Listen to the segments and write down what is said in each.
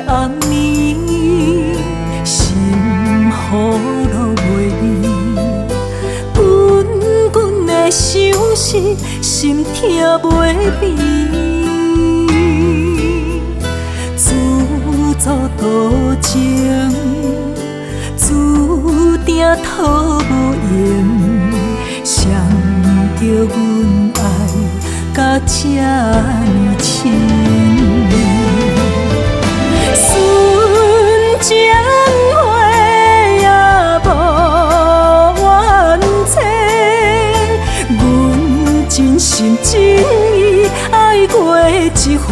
暗暝，心雨落袂离，滚滚的相思，心痛袂变。自作多情，注定讨无缘，谁叫阮爱甲这呢深？情花也无缘切，阮真心真意爱过一回。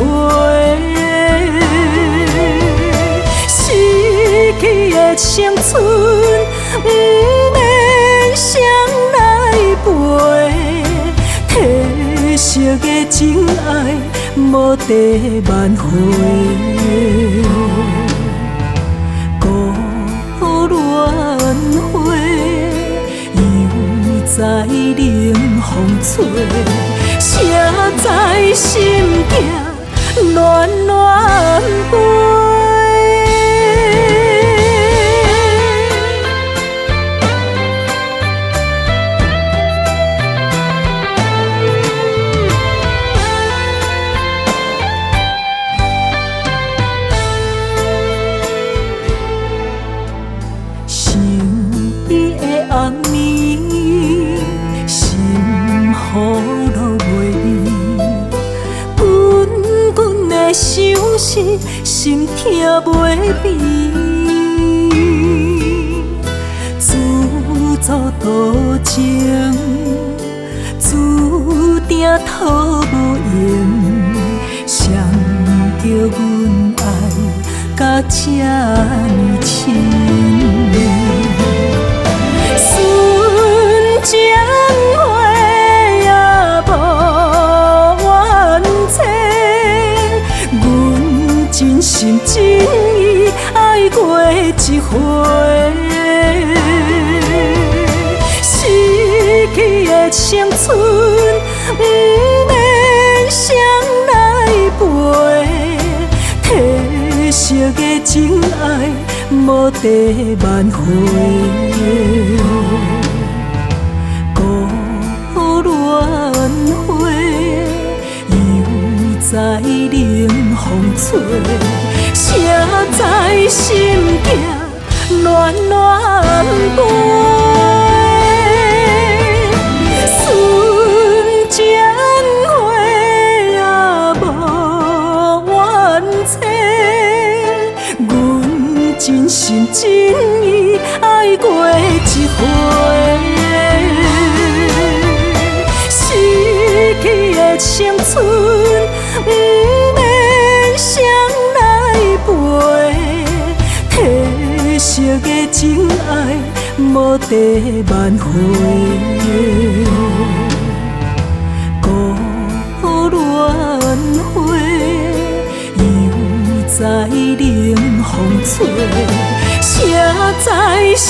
失去的青春，不免谁来陪？褪色的情爱，无地挽回。乱花又在冷风吹，谁在心境乱乱飞？暗暝，心雨落袂离，滚滚的相思，心痛袂变。自作多情，注定讨无缘，谁叫阮爱甲这呢深？情花也无缘切，阮真心真意爱过一回。失去的青春，不免谁来陪？褪色的情爱，无地挽回。乱花又在冷风吹，谁在心境乱乱飞？纯情花也无缘切，阮真心真意爱过一回。失去的青春，不免谁来陪？褪色的情爱，无地挽回。乱花又在冷风吹，谁在心